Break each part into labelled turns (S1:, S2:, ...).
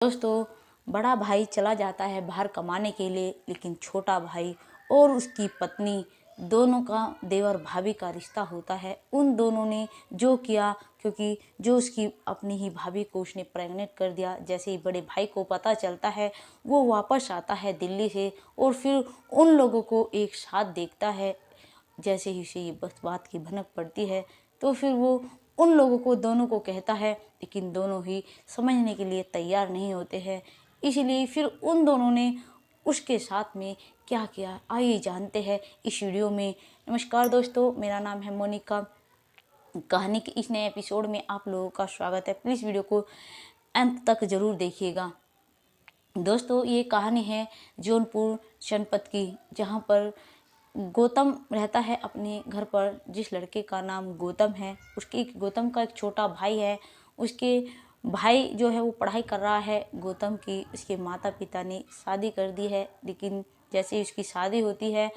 S1: दोस्तों, बड़ा भाई चला जाता है बाहर कमाने के लिए, लेकिन छोटा भाई और उसकी पत्नी दोनों का देवर भाभी का रिश्ता होता है। उन दोनों ने जो किया, क्योंकि जो उसकी अपनी ही भाभी को उसने प्रेग्नेंट कर दिया। जैसे ही बड़े भाई को पता चलता है, वो वापस आता है दिल्ली से और फिर उन लोगों को एक साथ देखता है। जैसे ही उसे ये बस बात की भनक पड़ती है, तो फिर वो उन लोगों को दोनों को कहता है, लेकिन दोनों ही समझने के लिए तैयार नहीं होते हैं। इसलिए फिर उन दोनों ने उसके साथ में क्या किया, आइए जानते हैं इस वीडियो में। नमस्कार दोस्तों, मेरा नाम है मोनिका। कहानी के इस नए एपिसोड में आप लोगों का स्वागत है। प्लीज़ वीडियो को अंत तक ज़रूर देखिएगा। दोस्तों, ये कहानी है जौनपुर जनपद की, जहाँ पर गौतम रहता है अपने घर पर। जिस लड़के का नाम गौतम है, उसके गौतम का एक छोटा भाई है। उसके भाई जो है वो पढ़ाई कर रहा है। गौतम की उसके माता पिता ने शादी कर दी है, लेकिन जैसे ही उसकी शादी होती है,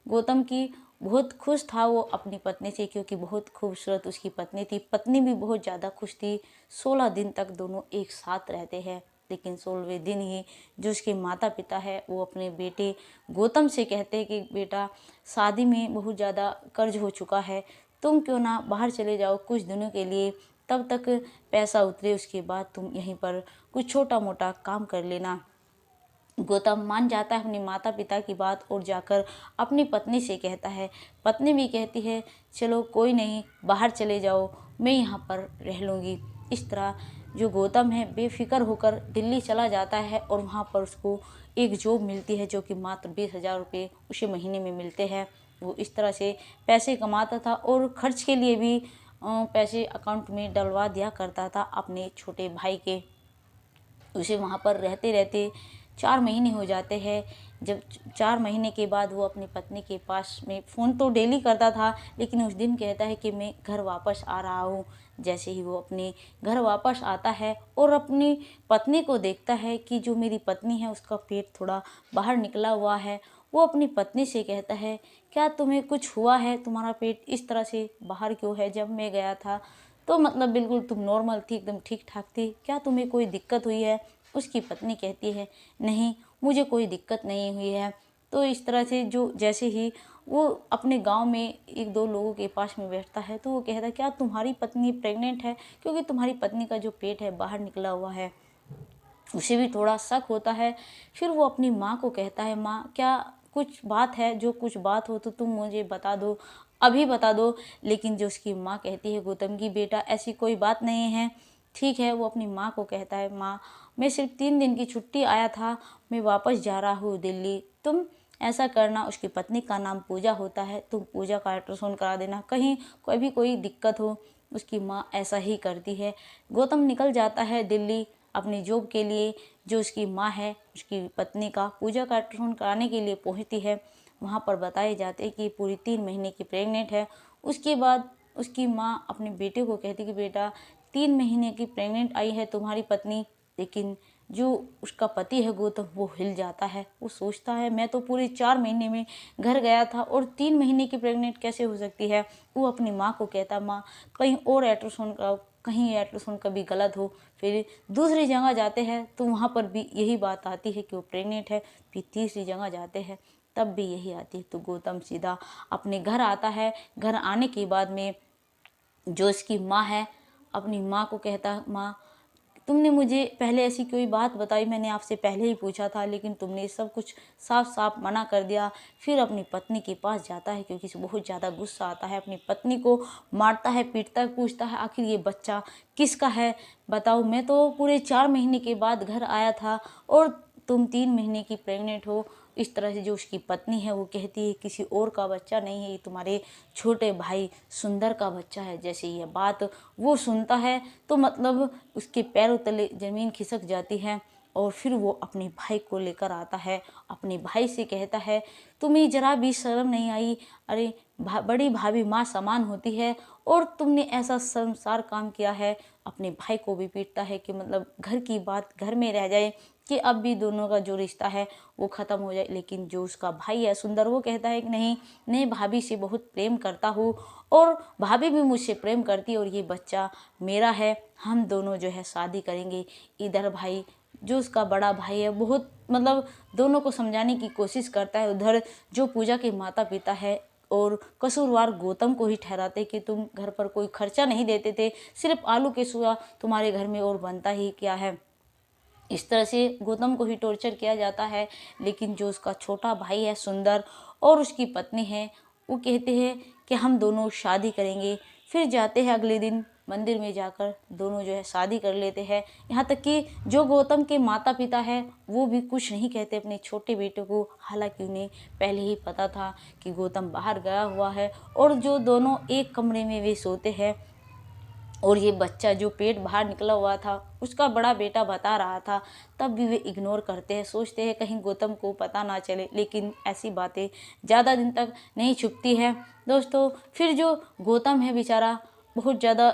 S1: गौतम की बहुत खुश था वो अपनी पत्नी से, क्योंकि बहुत खूबसूरत उसकी पत्नी थी। पत्नी भी बहुत ज़्यादा खुश थी। 16 दिन तक दोनों एक साथ रहते हैं, लेकिन 16वें दिन ही जो उसके माता पिता है वो अपने बेटे गौतम से कहते हैं कि बेटा, शादी में बहुत ज़्यादा कर्ज हो चुका है, तुम क्यों ना बाहर चले जाओ कुछ दिनों के लिए, तब तक पैसा उतरे उसके बाद तुम यहीं पर कुछ छोटा मोटा काम कर लेना। गौतम मान जाता है अपने माता पिता की बात और जाकर अपनी पत्नी से कहता है। पत्नी भी कहती है, चलो कोई नहीं, बाहर चले जाओ, मैं यहाँ पर रह लूँगी। इस तरह जो गौतम है बेफिक्र होकर दिल्ली चला जाता है और वहाँ पर उसको एक जॉब मिलती है, जो कि मात्र 20,000 रुपये उसे महीने में मिलते हैं। वो इस तरह से पैसे कमाता था और खर्च के लिए भी पैसे अकाउंट में डलवा दिया करता था अपने छोटे भाई के। उसे वहाँ पर रहते रहते 4 महीने हो जाते हैं। जब 4 महीने के बाद वो अपनी पत्नी के पास में फ़ोन तो डेली करता था, लेकिन उस दिन कहता है कि मैं घर वापस आ रहा हूँ। जैसे ही वो अपने घर वापस आता है और अपनी पत्नी को देखता है कि जो मेरी पत्नी है उसका पेट थोड़ा बाहर निकला हुआ है, वो अपनी पत्नी से कहता है, क्या तुम्हें कुछ हुआ है, तुम्हारा पेट इस तरह से बाहर क्यों है? जब मैं गया था तो मतलब बिल्कुल तुम नॉर्मल थी, एकदम ठीक ठाक थी, क्या तुम्हें कोई दिक्कत हुई है? उसकी पत्नी कहती है, नहीं मुझे कोई दिक्कत नहीं हुई है। तो इस तरह से जो जैसे ही वो अपने गांव में एक दो लोगों के पास में बैठता है, तो वो कहता है, क्या तुम्हारी पत्नी प्रेग्नेंट है? क्योंकि तुम्हारी पत्नी का जो पेट है बाहर निकला हुआ है। उसे भी थोड़ा शक होता है। फिर वो अपनी माँ को कहता है, माँ क्या कुछ बात है? जो कुछ बात हो तो तुम मुझे बता दो, अभी बता दो। लेकिन जो उसकी माँ कहती है गौतम की, बेटा ऐसी कोई बात नहीं है, ठीक है। वो अपनी माँ को कहता है, माँ मैं सिर्फ 3 दिन की छुट्टी आया था, मैं वापस जा रहा हूँ दिल्ली, तुम ऐसा करना। उसकी पत्नी का नाम पूजा होता है, तुम पूजा का अल्ट्रासाउंड करा देना, कहीं कोई भी कोई दिक्कत हो। उसकी माँ ऐसा ही करती है। गौतम निकल जाता है दिल्ली अपनी जॉब के लिए। जो उसकी माँ है उसकी पत्नी का पूजा का अल्ट्रासाउंड कराने के लिए पहुंचती है। वहाँ पर बताए जाते कि पूरी 3 महीने की प्रेग्नेंट है। उसके बाद उसकी माँ अपने बेटे को कहती कि बेटा 3 महीने की प्रेग्नेंट आई है तुम्हारी पत्नी। लेकिन जो उसका पति है गौतम, वो हिल जाता है। वो सोचता है, मैं तो पूरे 4 महीने में घर गया था और 3 महीने की प्रेग्नेंट कैसे हो सकती है? वो अपनी माँ को कहता, माँ कहीं और अल्ट्रासाउंड कराओ, कहीं अल्ट्रासाउंड कभी गलत हो। फिर दूसरी जगह जाते हैं तो वहाँ पर भी यही बात आती है कि वो प्रेग्नेंट है। फिर तीसरी जगह जाते हैं तब भी यही आती है। तो गौतम सीधा अपने घर आता है। घर आने के बाद में जो इसकी माँ है अपनी माँ को कहता, माँ तुमने मुझे पहले ऐसी कोई बात बताई, मैंने आपसे पहले ही पूछा था, लेकिन तुमने सब कुछ साफ साफ मना कर दिया। फिर अपनी पत्नी के पास जाता है, क्योंकि इसे बहुत ज़्यादा गुस्सा आता है। अपनी पत्नी को मारता है, पीटता है, पूछता है आखिर ये बच्चा किसका है? बताओ, मैं तो पूरे 4 महीने के बाद घर आया था और तुम 3 महीने की प्रेग्नेंट हो। इस तरह से जो उसकी पत्नी है वो कहती है, किसी और का बच्चा नहीं है, ये तुम्हारे छोटे भाई सुंदर का बच्चा है। जैसे ये बात वो सुनता है तो मतलब उसके पैरों तले ज़मीन खिसक जाती है। और फिर वो अपने भाई को लेकर आता है। अपने भाई से कहता है, तुम्हें ज़रा भी शर्म नहीं आई? अरे बड़ी भाभी माँ समान होती है और तुमने ऐसा शर्मसार काम किया है। अपने भाई को भी पीटता है कि मतलब घर की बात घर में रह जाए, कि अब भी दोनों का जो रिश्ता है वो ख़त्म हो जाए। लेकिन जो उसका भाई है सुंदर, वो कहता है कि नहीं नहीं, भाभी से बहुत प्रेम करता हूँ और भाभी भी मुझसे प्रेम करती है और ये बच्चा मेरा है, हम दोनों जो है शादी करेंगे। इधर भाई जो उसका बड़ा भाई है बहुत मतलब दोनों को समझाने की कोशिश करता है। उधर जो पूजा के माता पिता है और कसूरवार गौतम को ही ठहराते कि तुम घर पर कोई खर्चा नहीं देते थे, सिर्फ आलू के सिवा तुम्हारे घर में और बनता ही क्या है। इस तरह से गौतम को ही टॉर्चर किया जाता है। लेकिन जो उसका छोटा भाई है सुंदर और उसकी पत्नी है, वो कहते हैं कि हम दोनों शादी करेंगे। फिर जाते हैं अगले दिन मंदिर में जाकर दोनों जो है शादी कर लेते हैं। यहाँ तक कि जो गौतम के माता पिता है वो भी कुछ नहीं कहते अपने छोटे बेटे को, हालांकि उन्हें पहले ही पता था कि गौतम बाहर गया हुआ है। और जो दोनों एक कमरे में वे सोते हैं और ये बच्चा जो पेट बाहर निकला हुआ था उसका बड़ा बेटा बता रहा था, तब भी वे इग्नोर करते हैं, सोचते हैं कहीं गौतम को पता ना चले। लेकिन ऐसी बातें ज़्यादा दिन तक नहीं छुपती है दोस्तों। फिर जो गौतम है बेचारा बहुत ज़्यादा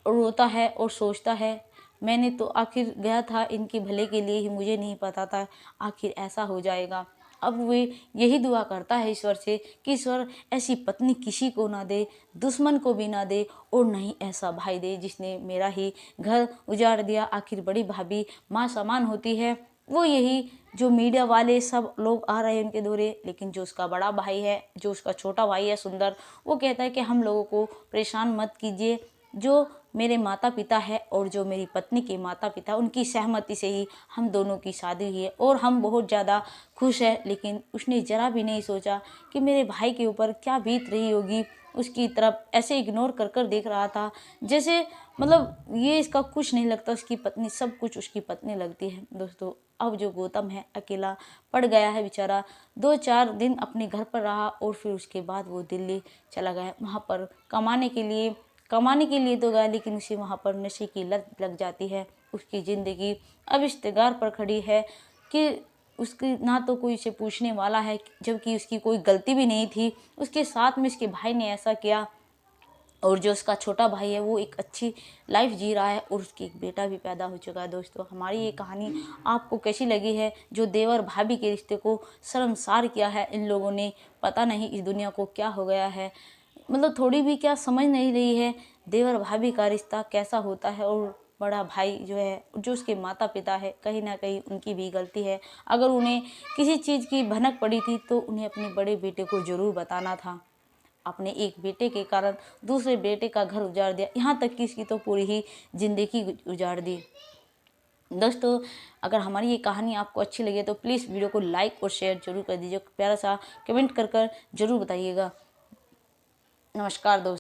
S1: रोता है और सोचता है, मैंने तो आखिर गया था इनके भले के लिए ही, मुझे नहीं पता था आखिर ऐसा हो जाएगा। अब वे यही दुआ करता है ईश्वर से कि ईश्वर ऐसी पत्नी किसी को ना दे, दुश्मन को भी ना दे, और नहीं ऐसा भाई दे जिसने मेरा ही घर उजाड़ दिया। आखिर बड़ी भाभी माँ समान होती है। वो यही जो मीडिया वाले सब लोग आ रहे हैं उनके दौरे, लेकिन जो उसका बड़ा भाई है, जो उसका छोटा भाई है सुंदर, वो कहता है कि हम लोगों को परेशान मत कीजिए, जो मेरे माता पिता है और जो मेरी पत्नी के माता पिता उनकी सहमति से ही हम दोनों की शादी हुई है और हम बहुत ज़्यादा खुश है। लेकिन उसने ज़रा भी नहीं सोचा कि मेरे भाई के ऊपर क्या बीत रही होगी। उसकी तरफ ऐसे इग्नोर कर कर देख रहा था जैसे मतलब ये इसका कुछ नहीं लगता, उसकी पत्नी सब कुछ उसकी पत्नी लगती है दोस्तों। अब जो गौतम है अकेला पड़ गया है बेचारा, 2-4 दिन अपने घर पर रहा और फिर उसके बाद वो दिल्ली चला गया। वहाँ पर कमाने के लिए तो गया, लेकिन उसे वहाँ पर नशे की लत लग जाती है। उसकी ज़िंदगी अब इस कगार पर खड़ी है कि उसकी ना तो कोई उसे पूछने वाला है, जबकि उसकी कोई गलती भी नहीं थी। उसके साथ में उसके भाई ने ऐसा किया और जो उसका छोटा भाई है वो एक अच्छी लाइफ जी रहा है और उसकी एक बेटा भी पैदा हो चुका है। दोस्तों हमारी ये कहानी आपको कैसी लगी है? जो देवर भाभी के रिश्ते को शर्मसार किया है इन लोगों ने, पता नहीं इस दुनिया को क्या हो गया है, मतलब थोड़ी भी क्या समझ नहीं रही है देवर भाभी का रिश्ता कैसा होता है। और बड़ा भाई जो है, जो उसके माता पिता है, कहीं ना कहीं उनकी भी गलती है। अगर उन्हें किसी चीज़ की भनक पड़ी थी तो उन्हें अपने बड़े बेटे को ज़रूर बताना था। अपने एक बेटे के कारण दूसरे बेटे का घर उजाड़ दिया, यहाँ तक कि इसकी तो पूरी ही ज़िंदगी उजाड़ दी। दोस्तों अगर हमारी ये कहानी आपको अच्छी लगे तो प्लीज़ वीडियो को लाइक और शेयर जरूर कर दीजिए, प्यारा सा कमेंट कर जरूर बताइएगा। नमस्कार दोस्तों।